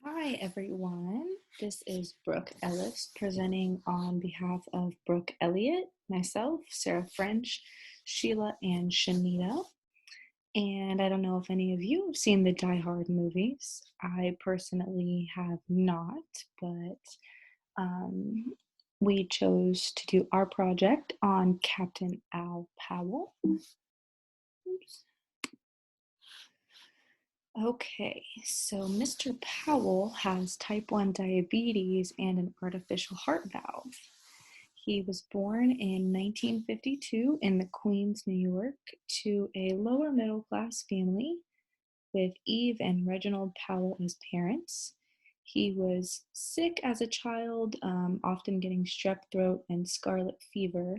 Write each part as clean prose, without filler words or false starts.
Hi, everyone. This is Brooke Ellis presenting on behalf of Brooke Elliott, myself, Sarah French, Sheila, and Shanita. And I don't know if any of you have seen the Die Hard movies. I personally have not, but um, we chose to do our project on Captain Al Powell. Oops. Okay, so Mr. Powell has type 1 diabetes and an artificial heart valve. He was born in 1952 in the Queens, New York, to a lower middle class family with Eve and Reginald Powell as parents. He was sick as a child, often getting strep throat and scarlet fever,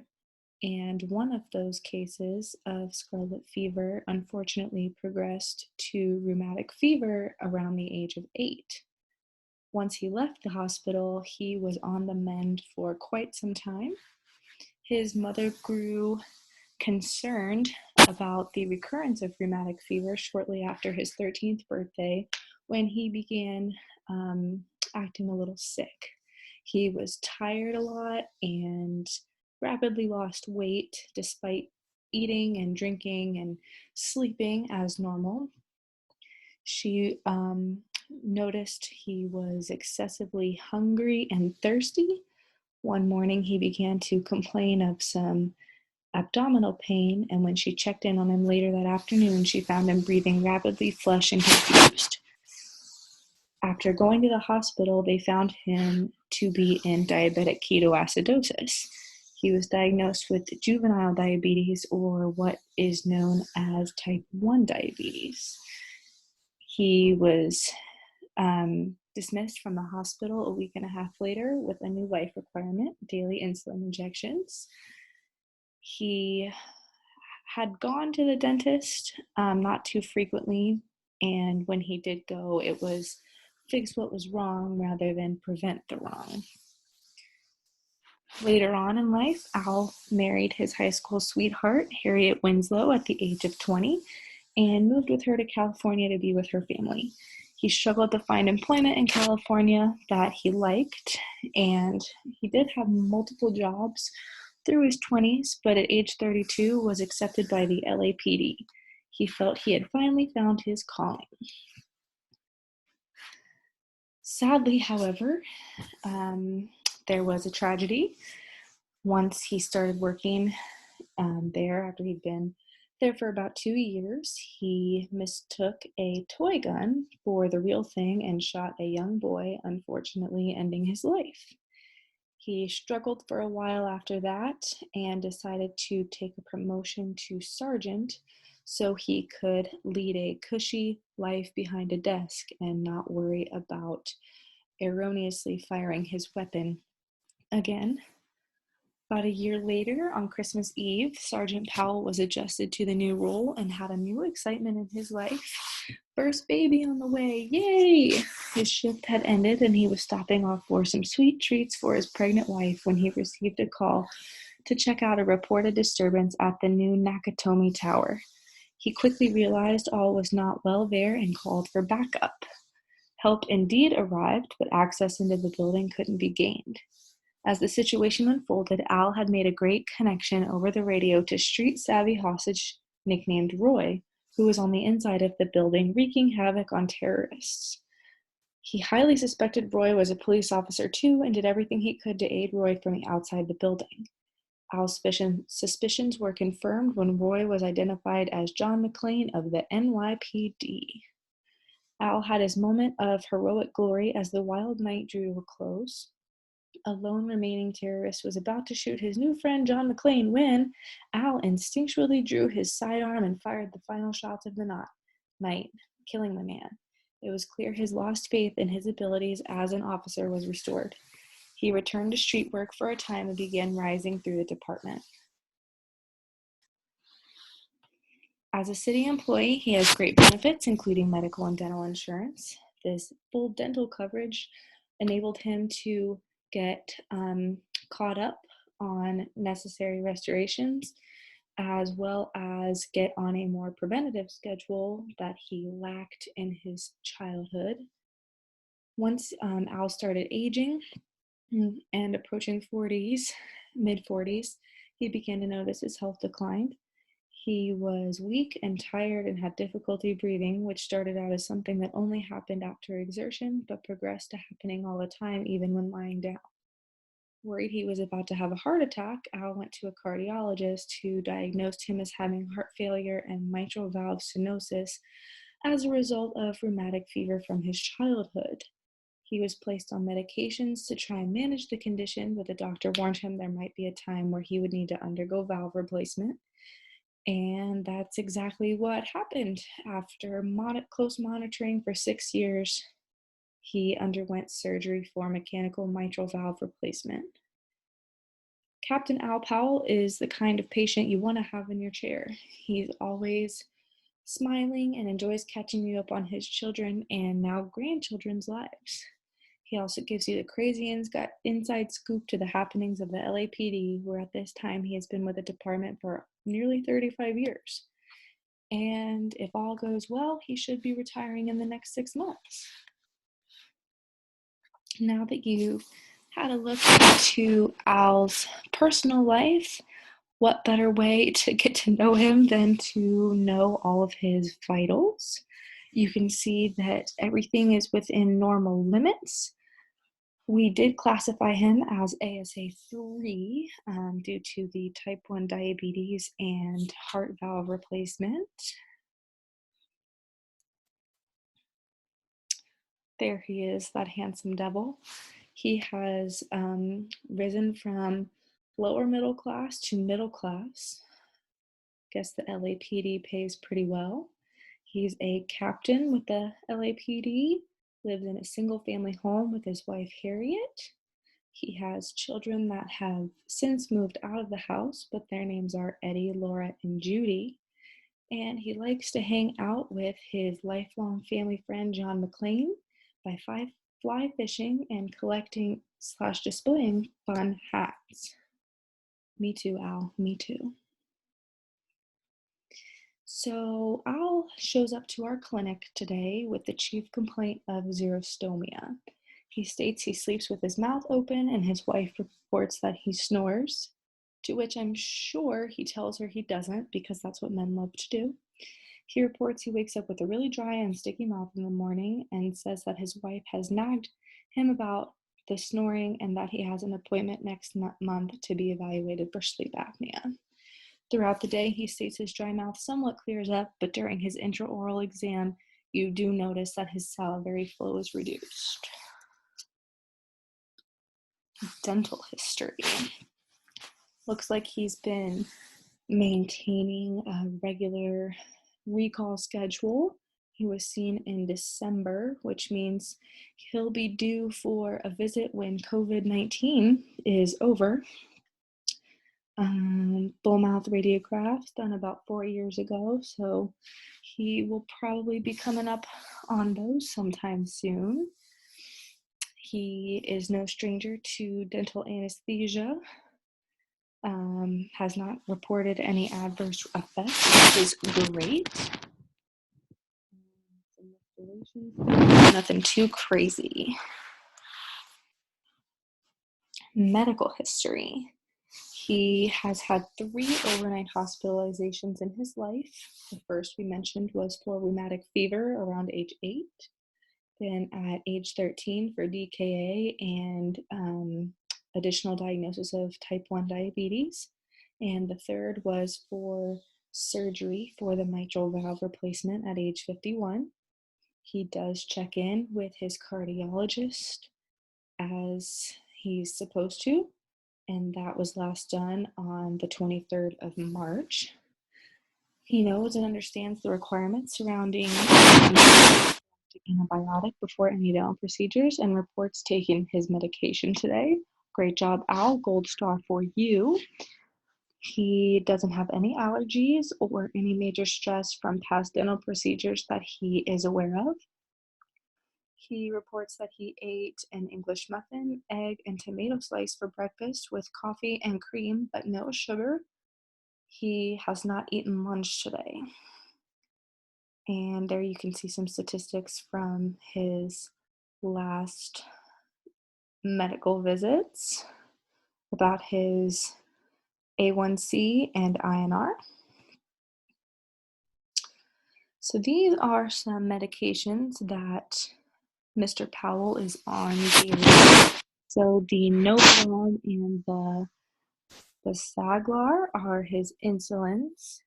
and one of those cases of scarlet fever unfortunately progressed to rheumatic fever around the age of 8. Once he left the hospital, he was on the mend for quite some time. His mother grew concerned about the recurrence of rheumatic fever shortly after his 13th birthday when he began acting a little sick. He was tired a lot and rapidly lost weight despite eating and drinking and sleeping as normal. She noticed he was excessively hungry and thirsty. One morning, he began to complain of some abdominal pain, and when she checked in on him later that afternoon, she found him breathing rapidly, flushed, and confused. After going to the hospital, they found him to be in diabetic ketoacidosis. He was diagnosed with juvenile diabetes, or what is known as type 1 diabetes. He was dismissed from the hospital a week and a half later with a new life requirement, daily insulin injections. He had gone to the dentist not too frequently, and when he did go, it was fix what was wrong rather than prevent the wrong. Later on in life, Al married his high school sweetheart, Harriet Winslow, at the age of 20 and moved with her to California to be with her family. He struggled to find employment in California that he liked, and he did have multiple jobs through his 20s, but at age 32 was accepted by the LAPD. He felt he had finally found his calling. Sadly, however, there was a tragedy. Once he started working there, after he'd been there for about 2 years, he mistook a toy gun for the real thing and shot a young boy, unfortunately ending his life. He struggled for a while after that and decided to take a promotion to sergeant so he could lead a cushy life behind a desk and not worry about erroneously firing his weapon again. About a year later, on Christmas Eve, Sergeant Powell was adjusted to the new role and had a new excitement in his life. First baby on the way, yay! His shift had ended and he was stopping off for some sweet treats for his pregnant wife when he received a call to check out a reported disturbance at the new Nakatomi Tower. He quickly realized all was not well there and called for backup. Help indeed arrived, but access into the building couldn't be gained. As the situation unfolded, Al had made a great connection over the radio to street-savvy hostage nicknamed Roy, who was on the inside of the building wreaking havoc on terrorists. He highly suspected Roy was a police officer too and did everything he could to aid Roy from outside the building. Al's suspicions were confirmed when Roy was identified as John McClane of the NYPD. Al had his moment of heroic glory as the wild night drew to a close. A lone remaining terrorist was about to shoot his new friend John McClane when Al instinctually drew his sidearm and fired the final shots of the night, killing the man. It was clear his lost faith in his abilities as an officer was restored. He returned to street work for a time and began rising through the department. As a city employee, he has great benefits, including medical and dental insurance. This full dental coverage enabled him to get caught up on necessary restorations, as well as get on a more preventative schedule that he lacked in his childhood. Once Al started aging and approaching 40s, mid 40s, he began to notice his health declined. He was weak and tired and had difficulty breathing, which started out as something that only happened after exertion, but progressed to happening all the time, even when lying down. Worried he was about to have a heart attack, Al went to a cardiologist who diagnosed him as having heart failure and mitral valve stenosis as a result of rheumatic fever from his childhood. He was placed on medications to try and manage the condition, but the doctor warned him there might be a time where he would need to undergo valve replacement. And that's exactly what happened. After close monitoring for 6 years, he underwent surgery for mechanical mitral valve replacement. Captain Al Powell is the kind of patient you want to have in your chair. He's always smiling and enjoys catching you up on his children and now grandchildren's lives. He also gives you the crazy inside scoop to the happenings of the LAPD, where at this time he has been with the department for nearly 35 years. And if all goes well, he should be retiring in the next 6 months. Now that you've had a look into Al's personal life, what better way to get to know him than to know all of his vitals? You can see that everything is within normal limits. We did classify him as ASA3 due to the type 1 diabetes and heart valve replacement. There he is, that handsome devil. He has risen from lower middle class to middle class. Guess the LAPD pays pretty well. He's a captain with the LAPD, lives in a single family home with his wife Harriet. He has children that have since moved out of the house, but their names are Eddie, Laura, and Judy. And he likes to hang out with his lifelong family friend John McClane by fly fishing and collecting / displaying fun hats. Me too, Al, me too. So Al shows up to our clinic today with the chief complaint of xerostomia. He states he sleeps with his mouth open and his wife reports that he snores, to which I'm sure he tells her he doesn't because that's what men love to do. He reports he wakes up with a really dry and sticky mouth in the morning and says that his wife has nagged him about the snoring and that he has an appointment next month to be evaluated for sleep apnea. Throughout the day, he states his dry mouth somewhat clears up, but during his intraoral exam, you do notice that his salivary flow is reduced. Dental history. Looks like he's been maintaining a regular recall schedule. He was seen in December, which means he'll be due for a visit when COVID-19 is over. Bull mouth radiographs done about 4 years ago, so he will probably be coming up on those sometime soon. He is no stranger to dental anesthesia, has not reported any adverse effects, which is great. Nothing too crazy. Medical history. He has had 3 overnight hospitalizations in his life. The first we mentioned was for rheumatic fever around age 8, then at age 13 for DKA and additional diagnosis of type 1 diabetes. And the third was for surgery for the mitral valve replacement at age 51. He does check in with his cardiologist as he's supposed to, and that was last done on the 23rd of March. He knows and understands the requirements surrounding antibiotic before any dental procedures and reports taking his medication today. Great job, Al. Gold star for you. He doesn't have any allergies or any major stress from past dental procedures that he is aware of. He reports that he ate an English muffin, egg, and tomato slice for breakfast with coffee and cream, but no sugar. He has not eaten lunch today. And there you can see some statistics from his last medical visits, about his A1C and INR. So these are some medications that Mr. Powell is on daily. So the Novolog and the Saglar are his insulins.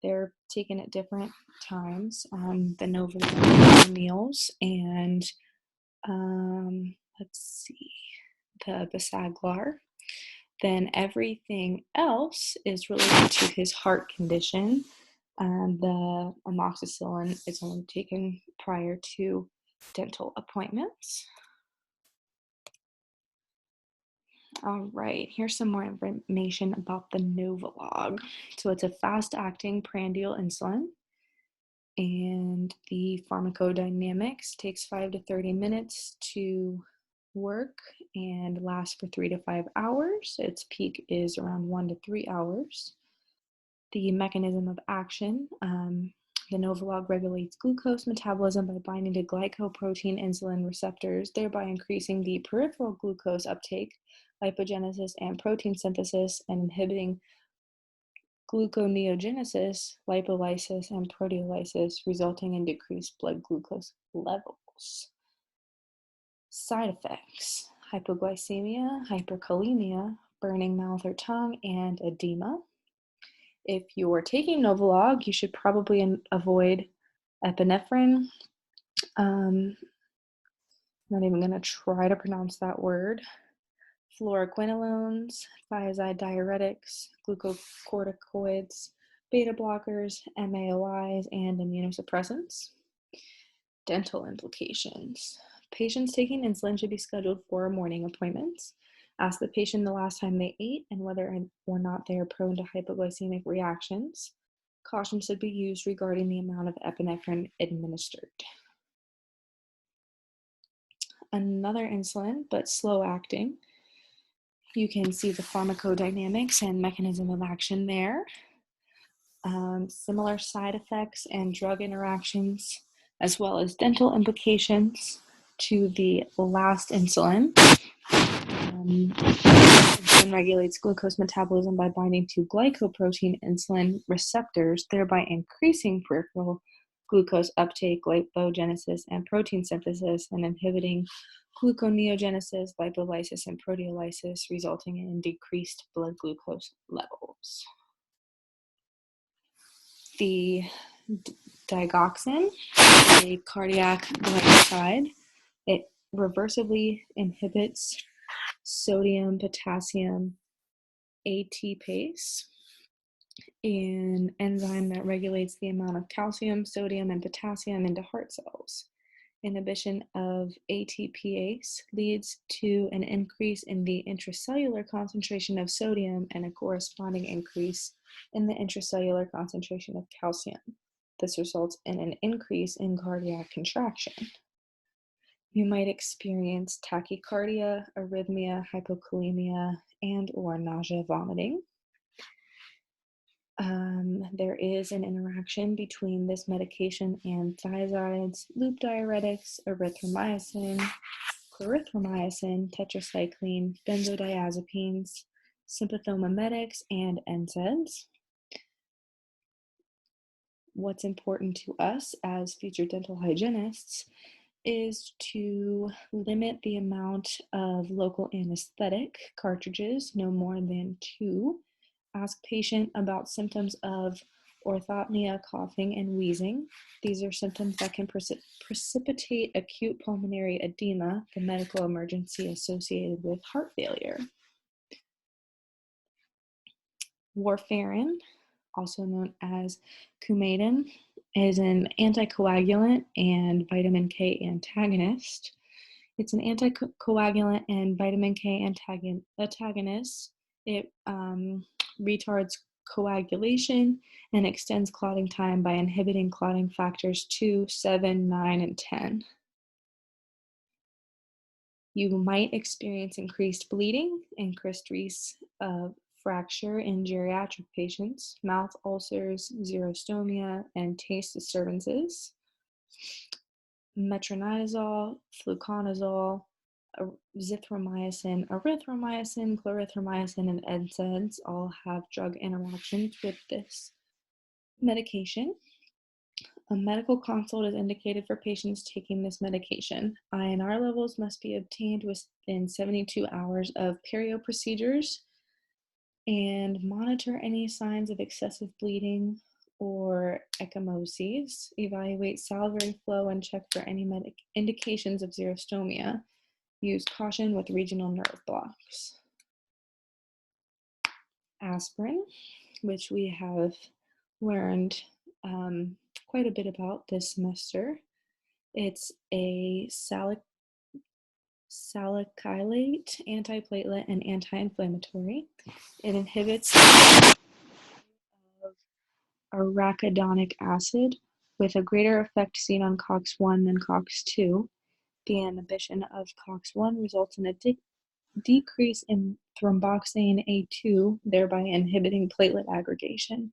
They're taken at different times. The Novolog for meals, and let's see, the Saglar. Then everything else is related to his heart condition. The amoxicillin is only taken prior to dental appointments. All right, here's some more information about the Novolog. So it's a fast-acting prandial insulin, and the pharmacodynamics takes 5 to 30 minutes to work and lasts for 3 to 5 hours. Its peak is around 1 to 3 hours. The mechanism of action, the Novolog regulates glucose metabolism by binding to glycoprotein insulin receptors, thereby increasing the peripheral glucose uptake, lipogenesis, and protein synthesis, and inhibiting gluconeogenesis, lipolysis, and proteolysis, resulting in decreased blood glucose levels. Side effects: hypoglycemia, hyperkalemia, burning mouth or tongue, and edema. If you're taking Novolog, you should probably avoid epinephrine. Not even going to try to pronounce that word. Fluoroquinolones, thiazide diuretics, glucocorticoids, beta blockers, MAOIs, and immunosuppressants. Dental implications. Patients taking insulin should be scheduled for morning appointments. Ask the patient the last time they ate and whether or not they are prone to hypoglycemic reactions. Caution should be used regarding the amount of epinephrine administered. Another insulin, but slow acting. You can see the pharmacodynamics and mechanism of action there. Similar side effects and drug interactions, as well as dental implications to the last insulin. Insulin regulates glucose metabolism by binding to glycoprotein insulin receptors, thereby increasing peripheral glucose uptake, lipogenesis, and protein synthesis, and inhibiting gluconeogenesis, lipolysis, and proteolysis, resulting in decreased blood glucose levels. The digoxin, a cardiac glycoside, it reversibly inhibits sodium potassium ATPase, an enzyme that regulates the amount of calcium, sodium, and potassium into heart cells. Inhibition of ATPase leads to an increase in the intracellular concentration of sodium and a corresponding increase in the intracellular concentration of calcium. This results in an increase in cardiac contraction. You might experience tachycardia, arrhythmia, hypokalemia, and/or nausea, vomiting. There is an interaction between this medication and thiazides, loop diuretics, erythromycin, clarithromycin, tetracycline, benzodiazepines, sympathomimetics, and NSAIDs. What's important to us as future dental hygienists is to limit the amount of local anesthetic cartridges, no more than 2. Ask patient about symptoms of orthopnea, coughing, and wheezing. These are symptoms that can precipitate acute pulmonary edema, the medical emergency associated with heart failure. Warfarin, also known as Coumadin, is an anticoagulant and vitamin K antagonist. It's an anticoagulant and vitamin K antagonist. It retards coagulation and extends clotting time by inhibiting clotting factors 2, 7, 9, and 10. You might experience increased bleeding, increased risk of fracture in geriatric patients, mouth ulcers, xerostomia, and taste disturbances. metronidazole, fluconazole, zithromycin, erythromycin, clarithromycin, and NSAIDs all have drug interactions with this medication. A medical consult is indicated for patients taking this medication. INR levels must be obtained within 72 hours of perio procedures, and monitor any signs of excessive bleeding or ecchymoses. Evaluate salivary flow and check for any indications of xerostomia. Use caution with regional nerve blocks. Aspirin, which we have learned quite a bit about this semester. It's a salicylate, antiplatelet, and anti-inflammatory. It inhibits arachidonic acid with a greater effect seen on COX-1 than COX-2. The inhibition of COX-1 results in a decrease in thromboxane A2, thereby inhibiting platelet aggregation.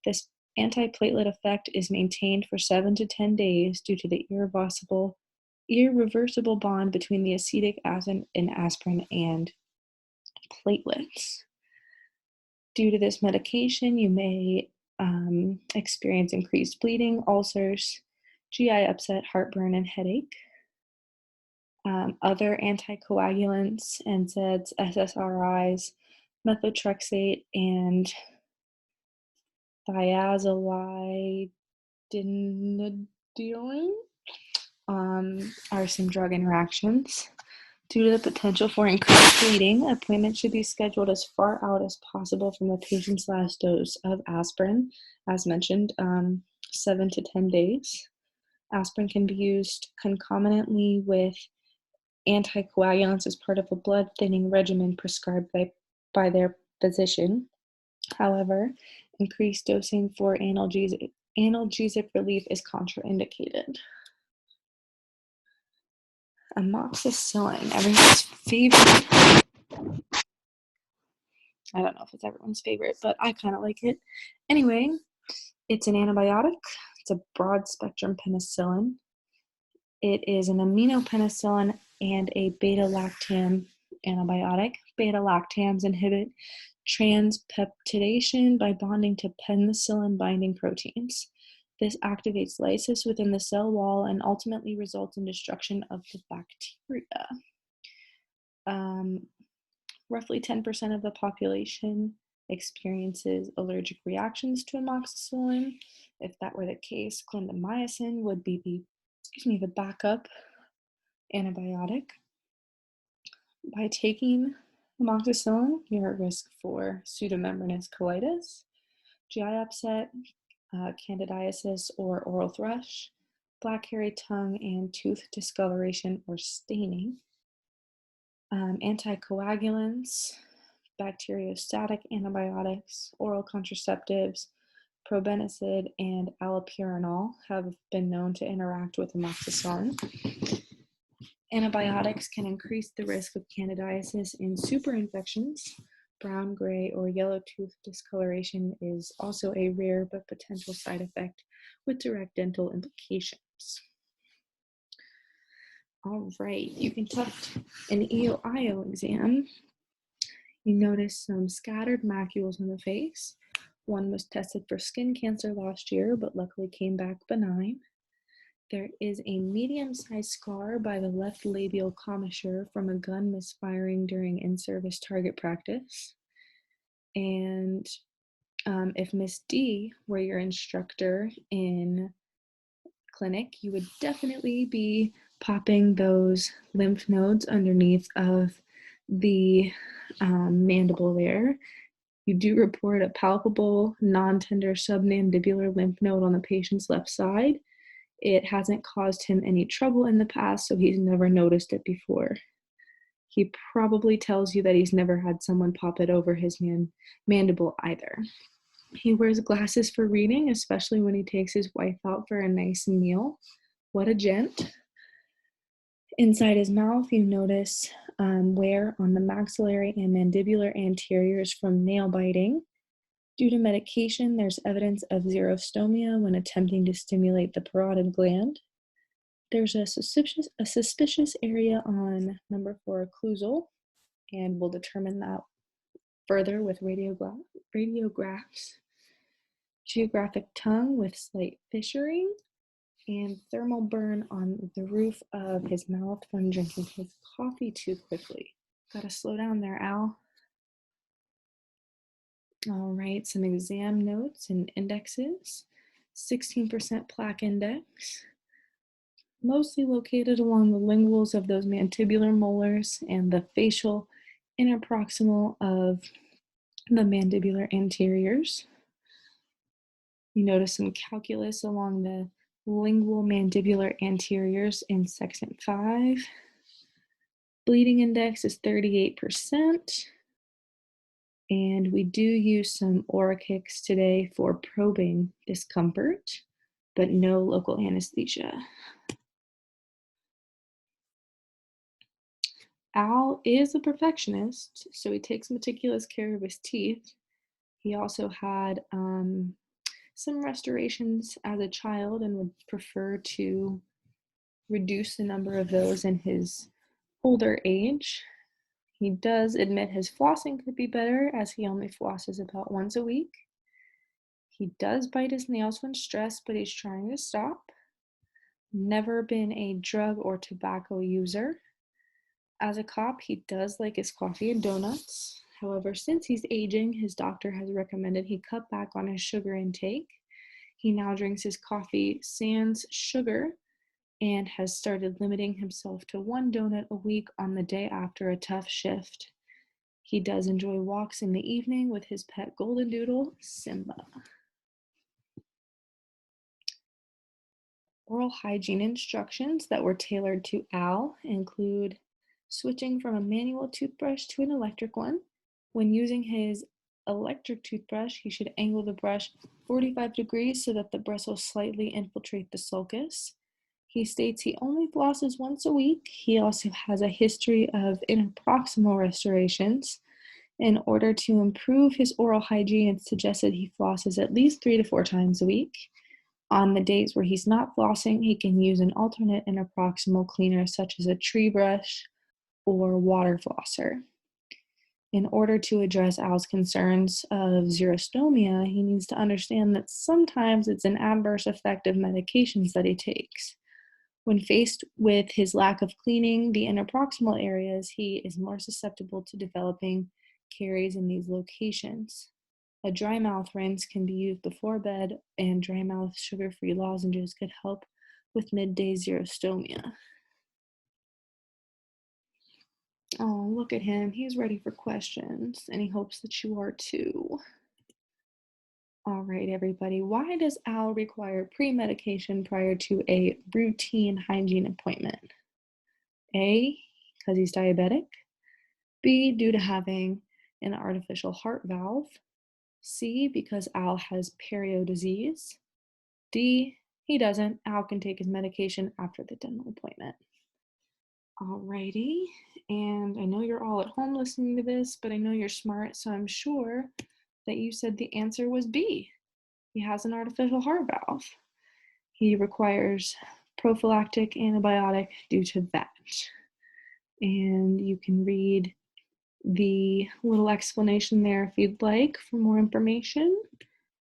This antiplatelet effect is maintained for 7 to 10 days due to the irreversible bond between the acetic acid in aspirin and platelets. Due to this medication, you may experience increased bleeding, ulcers, GI upset, heartburn, and headache. Other anticoagulants, NSAIDs, SSRIs, methotrexate, and thiazolidinedione are some drug interactions. Due to the potential for increased bleeding, appointments should be scheduled as far out as possible from the patient's last dose of aspirin, as mentioned, 7 to 10 days. Aspirin can be used concomitantly with anticoagulants as part of a blood thinning regimen prescribed by their physician. However, increased dosing for analgesic relief is contraindicated. Amoxicillin, everyone's favorite. I don't know if it's everyone's favorite, but I kind of like it. Anyway, it's an antibiotic. It's a broad spectrum penicillin. It is an aminopenicillin and a beta-lactam antibiotic. Beta-lactams inhibit transpeptidation by bonding to penicillin-binding proteins. This activates lysis within the cell wall and ultimately results in destruction of the bacteria. Roughly 10% of the population experiences allergic reactions to amoxicillin. If that were the case, clindamycin would be the backup antibiotic. By taking amoxicillin, you're at risk for pseudomembranous colitis, GI upset, candidiasis or oral thrush, black hairy tongue, and tooth discoloration or staining. Anticoagulants, bacteriostatic antibiotics, oral contraceptives, probenecid, and allopurinol have been known to interact with amoxicillin. Antibiotics can increase the risk of candidiasis in superinfections. Brown, gray, or yellow tooth discoloration is also a rare but potential side effect with direct dental implications. All right, you conduct an EO-IO exam. You notice some scattered macules on the face. One was tested for skin cancer last year, but luckily came back benign. There is a medium-sized scar by the left labial commissure from a gun misfiring during in-service target practice. And if Miss D were your instructor in clinic, you would definitely be popping those lymph nodes underneath of the mandible there. You do report a palpable, non-tender submandibular lymph node on the patient's left side. It hasn't caused him any trouble in the past, so he's never noticed it before. He probably tells you that he's never had someone pop it over his mandible either. He wears glasses for reading, especially when he takes his wife out for a nice meal. What a gent. Inside his mouth, you notice wear on the maxillary and mandibular anteriors from nail biting. Due to medication, there's evidence of xerostomia when attempting to stimulate the parotid gland. There's a suspicious area on number 4 occlusal, and we'll determine that further with radiographs. Geographic tongue with slight fissuring, and thermal burn on the roof of his mouth when drinking his coffee too quickly. Gotta slow down there, Al. All right, some exam notes and indexes. 16% plaque index, mostly located along the linguals of those mandibular molars and the facial interproximal of the mandibular anteriors. You notice some calculus along the lingual mandibular anteriors in section 5. Bleeding index is 38%. And we do use some Orachix today for probing discomfort, but no local anesthesia. Al is a perfectionist, so he takes meticulous care of his teeth. He also had some restorations as a child and would prefer to reduce the number of those in his older age. He does admit his flossing could be better, as he only flosses about once a week. He does bite his nails when stressed, but he's trying to stop. Never been a drug or tobacco user. As a cop, he does like his coffee and donuts. However, since he's aging, his doctor has recommended he cut back on his sugar intake. He now drinks his coffee sans sugar and has started limiting himself to 1 donut a week on the day after a tough shift. He does enjoy walks in the evening with his pet golden doodle, Simba. Oral hygiene instructions that were tailored to Al include switching from a manual toothbrush to an electric one. When using his electric toothbrush, he should angle the brush 45 degrees so that the bristles slightly infiltrate the sulcus. He states he only flosses once a week. He also has a history of interproximal restorations. In order to improve his oral hygiene, it's suggested he flosses at least 3 to 4 times a week. On the days where he's not flossing, he can use an alternate interproximal cleaner such as a tree brush or water flosser. In order to address Al's concerns of xerostomia, he needs to understand that sometimes it's an adverse effect of medications that he takes. When faced with his lack of cleaning the interproximal areas, he is more susceptible to developing caries in these locations. A dry mouth rinse can be used before bed, and dry mouth sugar-free lozenges could help with midday xerostomia. Oh, look at him. He's ready for questions, and he hopes that you are too. All right, everybody. Why does Al require pre-medication prior to a routine hygiene appointment? A, because he's diabetic. B, due to having an artificial heart valve. C, because Al has perio disease. D, he doesn't. Al can take his medication after the dental appointment. Alrighty, and I know you're all at home listening to this, but I know you're smart, so I'm sure that you said the answer was B. He has an artificial heart valve. He requires prophylactic antibiotic due to that. And you can read the little explanation there if you'd like for more information.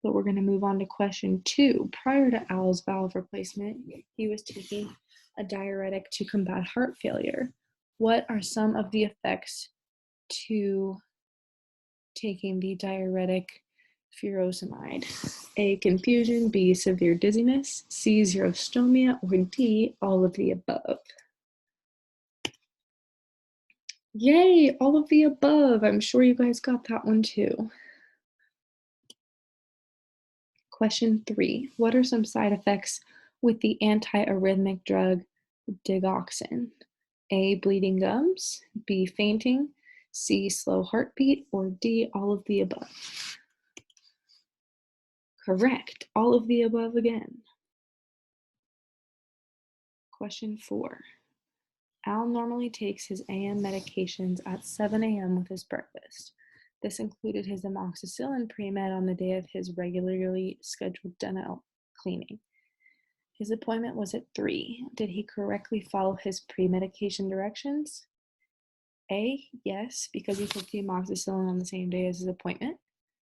But we're going to move on to question 2. Prior to Al's valve replacement, he was taking a diuretic to combat heart failure. What are some of the effects to taking the diuretic furosemide? A, confusion. B, severe dizziness. C, xerostomia. Or D, all of the above. Yay, all of the above. I'm sure you guys got that one too. Question 3. What are some side effects with the antiarrhythmic drug digoxin? A, bleeding gums. B, fainting. C, slow heartbeat. Or D, all of the above. Correct. All of the above again. Question 4. Al normally takes his AM medications at 7 a.m. with his breakfast. This included his amoxicillin pre-med on the day of his regularly scheduled dental cleaning. His appointment was at 3. Did he correctly follow his pre-medication directions? A, yes, because he took the amoxicillin on the same day as his appointment.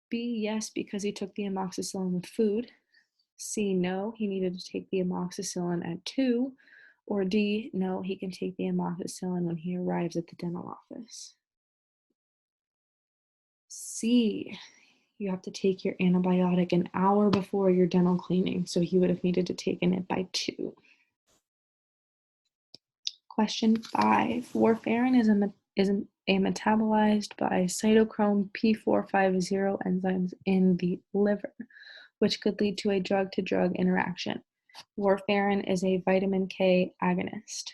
B, yes, because he took the amoxicillin with food. C, no, he needed to take the amoxicillin at 2. Or D, no, he can take the amoxicillin when he arrives at the dental office. C, you have to take your antibiotic an hour before your dental cleaning, so he would have needed to taken it by 2. Question 5. Warfarin is metabolized by cytochrome P450 enzymes in the liver, which could lead to a drug-to-drug interaction. Warfarin is a vitamin K agonist.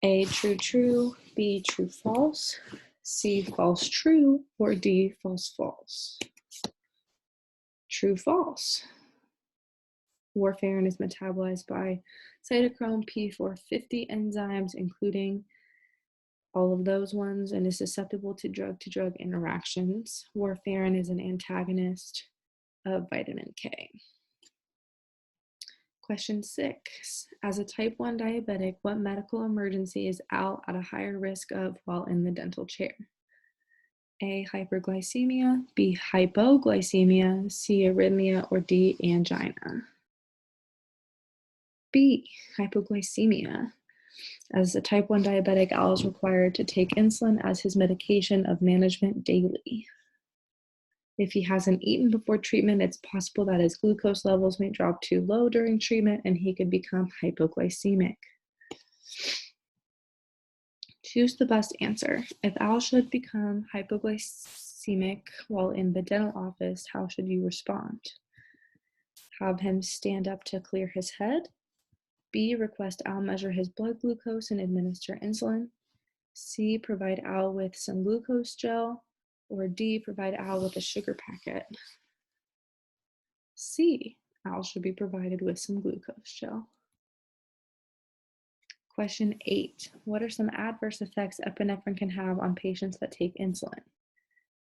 A, true, true. B, true, false. C, false, true. Or D, false, false. True, false. Warfarin is metabolized by cytochrome P450 enzymes, including all of those ones, and is susceptible to drug-to-drug interactions. Warfarin is an antagonist of vitamin K. Question 6. As a type 1 diabetic, what medical emergency is Al at a higher risk of while in the dental chair? A, hyperglycemia, B, hypoglycemia, C, arrhythmia, or D, angina. B, hypoglycemia. As a type 1 diabetic, Al is required to take insulin as his medication of management daily. If he hasn't eaten before treatment, it's possible that his glucose levels may drop too low during treatment and he could become hypoglycemic. Choose the best answer. If Al should become hypoglycemic while in the dental office, how should you respond? Have him stand up to clear his head. B, request Al measure his blood glucose and administer insulin. C, provide Al with some glucose gel. Or D, provide Al with a sugar packet. C, Al should be provided with some glucose gel. Question 8. What are some adverse effects epinephrine can have on patients that take insulin?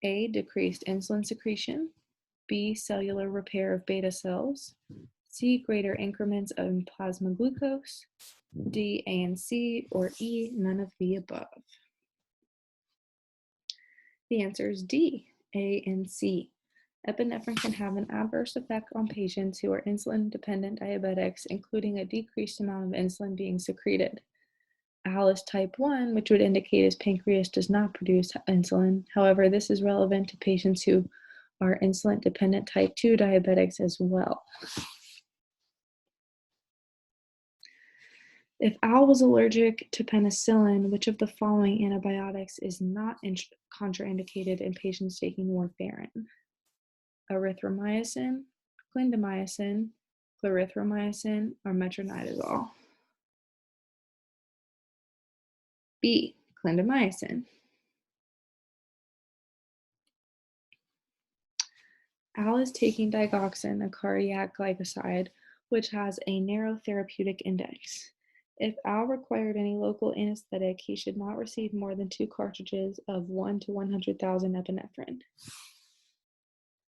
A, decreased insulin secretion. B, cellular repair of beta cells. C, greater increments of plasma glucose. D, A and C, or E, none of the above. The answer is D, A and C. Epinephrine can have an adverse effect on patients who are insulin-dependent diabetics, including a decreased amount of insulin being secreted. Al is type 1, which would indicate his pancreas does not produce insulin. However, this is relevant to patients who are insulin-dependent type 2 diabetics as well. If Al was allergic to penicillin, which of the following antibiotics is not contraindicated in patients taking warfarin? Erythromycin, clindamycin, clarithromycin, or metronidazole? B, clindamycin. Al is taking digoxin, a cardiac glycoside, which has a narrow therapeutic index. If Al required any local anesthetic, he should not receive more than 2 cartridges of 1 to 100,000 epinephrine.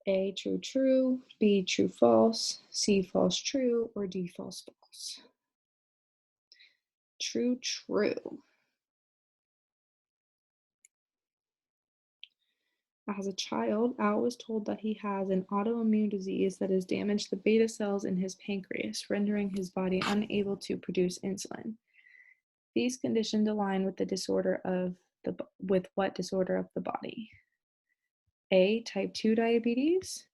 A, true, true. B, true, false. C, false, true. Or D, false, false. True, true. As a child, Al was told that he has an autoimmune disease that has damaged the beta cells in his pancreas, rendering his body unable to produce insulin. These conditions align with what disorder of the body? A, type 2 diabetes,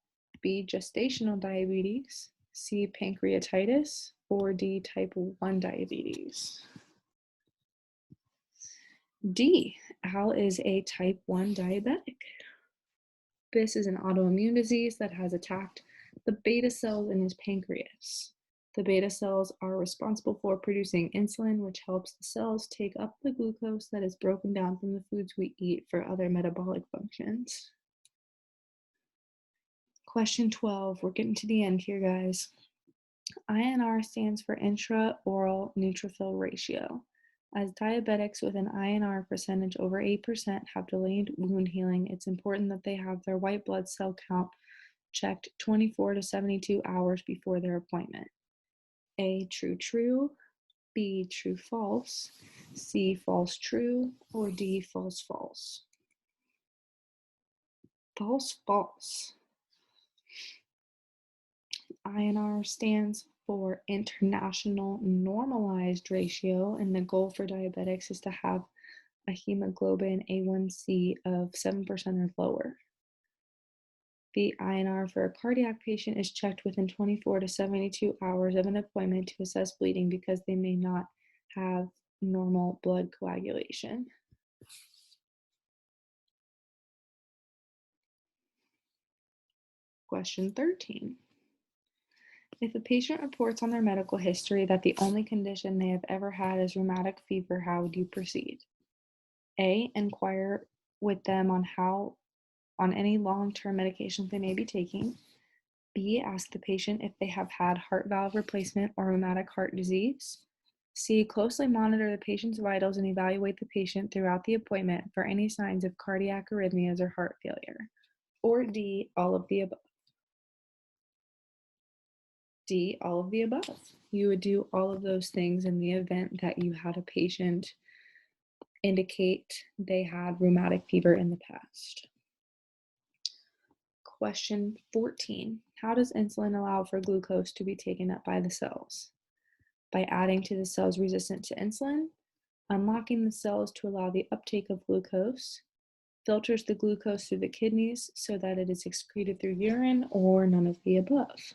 B, gestational diabetes, C, pancreatitis, or D, type 1 diabetes. D, Al is a type 1 diabetic. This is an autoimmune disease that has attacked the beta cells in his pancreas. The beta cells are responsible for producing insulin, which helps the cells take up the glucose that is broken down from the foods we eat for other metabolic functions. Question 12. We're getting to the end here, guys. INR stands for intraoral neutrophil ratio. As diabetics with an INR percentage over 8% have delayed wound healing, it's important that they have their white blood cell count checked 24 to 72 hours before their appointment. A, true, true, B, true, false, C, false, true, or D, false, false. False, false. INR stands for International Normalized Ratio, and the goal for diabetics is to have a hemoglobin A1C of 7% or lower. The INR for a cardiac patient is checked within 24 to 72 hours of an appointment to assess bleeding because they may not have normal blood coagulation. Question 13. If a patient reports on their medical history that the only condition they have ever had is rheumatic fever, how would you proceed? A, inquire with them on any long-term medications they may be taking. B, ask the patient if they have had heart valve replacement or rheumatic heart disease. C, closely monitor the patient's vitals and evaluate the patient throughout the appointment for any signs of cardiac arrhythmias or heart failure. Or D, all of the above. D, all of the above. You would do all of those things in the event that you had a patient indicate they had rheumatic fever in the past. Question 14. How does insulin allow for glucose to be taken up by the cells? By adding to the cells resistant to insulin, unlocking the cells to allow the uptake of glucose, filters the glucose through the kidneys so that it is excreted through urine, or none of the above.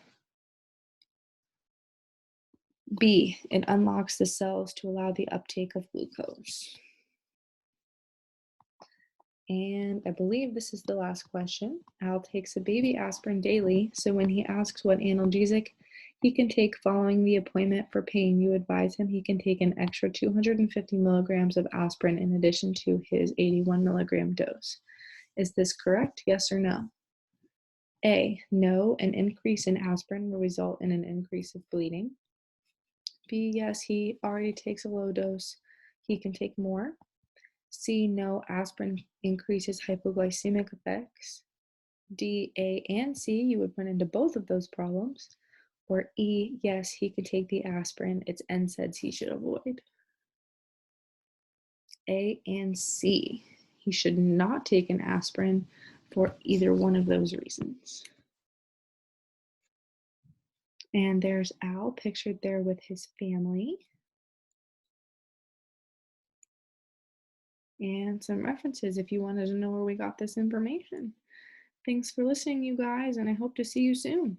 B, it unlocks the cells to allow the uptake of glucose. And I believe this is the last question. Al takes a baby aspirin daily, so when he asks what analgesic he can take following the appointment for pain, you advise him he can take an extra 250 milligrams of aspirin in addition to his 81 milligram dose. Is this correct? Yes or no? A, no, an increase in aspirin will result in an increase of bleeding. B, yes, he already takes a low dose. He can take more. C, no, aspirin increases hypoglycemic effects. D, A, and C, you would run into both of those problems. Or E, yes, he could take the aspirin. It's NSAIDs he should avoid. A and C. He should not take an aspirin for either one of those reasons. And there's Al pictured there with his family. And some references if you wanted to know where we got this information. Thanks for listening, you guys, and I hope to see you soon.